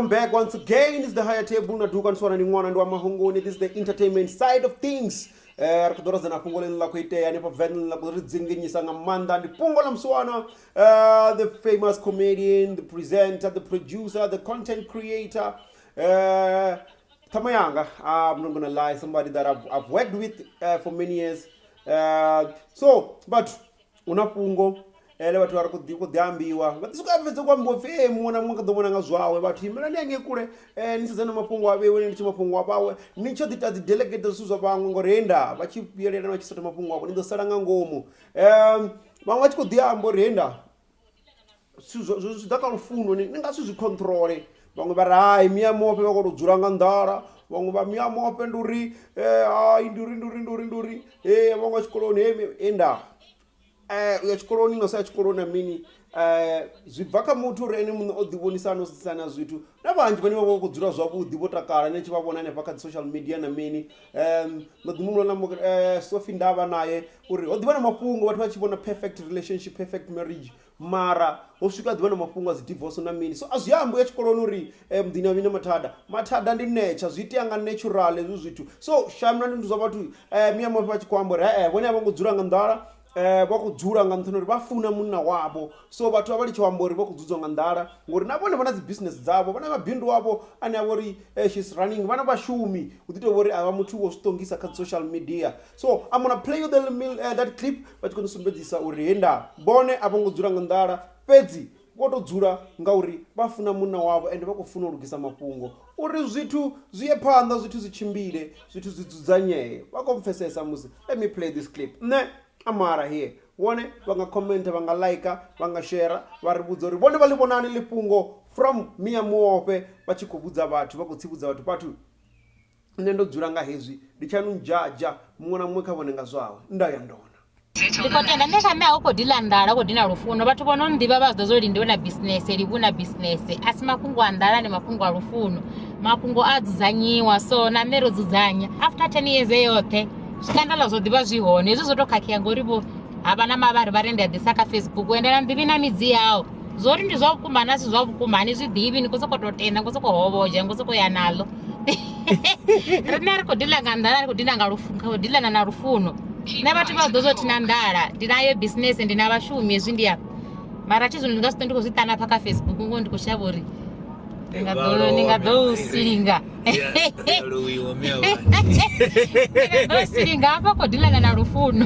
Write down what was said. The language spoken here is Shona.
Back once again. Is the higher table na dukan swana ni mwana ndo mahongoni. This is the entertainment side of things. Rakudora zana pungo la kuite yani pa ven la kuzinginyisa ngamanda ndi pungo la mswana. The famous comedian, the presenter, the producer, the content creator. Tamayanga. I'm not gonna lie, somebody that I've worked with for many years. But unapungo ele watu warikudhiambiwa ngatisukavedza kwambofeye muona mwakadhomona ngazvawe vatu imela nyange kule nisizana mapungo avewe ndichi mapungo apawe nicho ditazi delegate zisuzwa pamwe ngorenda vachipiyerera vachisota mapungo apo ndosala ngangomo vamwe vachikudhiambo renda zvidakarufuno ningasizvikontrole vamwe vari hai miya mope vakotodzura ngandara vamwe vamiya mope nduri nduri vamwe vachikoloni enda yachikoroni nosa chikorona mini zvibvaka mutu rene munhu odhivonisa anosisana zvitu navanji vane vavo kudzura zvavudhi votakara nechivavona nepakati social media namini nodhimunona Sophie ndava naye uri odhivana mapungo vatu vachivona perfect relationship, perfect marriage mara osvika adhivana mapungo azidivorce namini so azviyambo yachikoroni uri mudhini avine matada ndi nature zviite anga natural ezvo zvitu so shamna ndinzwa vatu miya mape vachikwambori vone avangodzura ngandara vakudzura nganthonori vafuna munna wavo so vatu avali chiwambori vakudzudzwa ngandara ngori navone vana dzibusiness dzavo vana mabhindu avo ane avori she's running vana vashumi kutitovori ava mutu wozvitongisa kha social media so I'm gonna play you that clip vachikonosumbedzisa uri henda bone avangodzura ngandara pedzi votodzura ngauri vafuna munna wavo ende vakufuna urugisa mapungo uri zvitu zviye phanḓa zvitu zvichimbire zvitu zvidzudzanyeye vakomfesesa musi let me play this clip amara here wone vanga commenta vanga like vanga share vari vudza uri vone valivonani lipungo from miya muope vachikubudza vatu vakutsivudza vatu patu nne ndodzura nga hezwi ndichanunjaja mumwe na mumwe khavonenga zvawe ndaya ndona ndikotenda ndeshamea uko dilandala uko dina rufuno vatu vono ndiva vazda zoli ndiona business livuna business asi mapungo andala ne mapungo a rufuno mapungo adzanyiwa so na mero dzudzanya after 10 years eyothe zvikandala zvodhiva zvihone izvo zvotokakiya ngorivo havana mavari varenda dzisaka Facebook uendera ndivi na midzi yawo zori ndi zvavukumbani asi zvavukumbani zvidhivi nikosokototenda ngosokohovoja ngosokoyanalo rina rikodhilanga ndala rikodhilanga rufunga kodhilana na rufuno navatu vazozotina ndala ndinayo business ndina vashumi ezvi ndiyapa mara chizvo ndingasito ndikozvitana paka Facebook ngo ndikoshavori ningadousinga ndousinga apa kodhilana na rufuno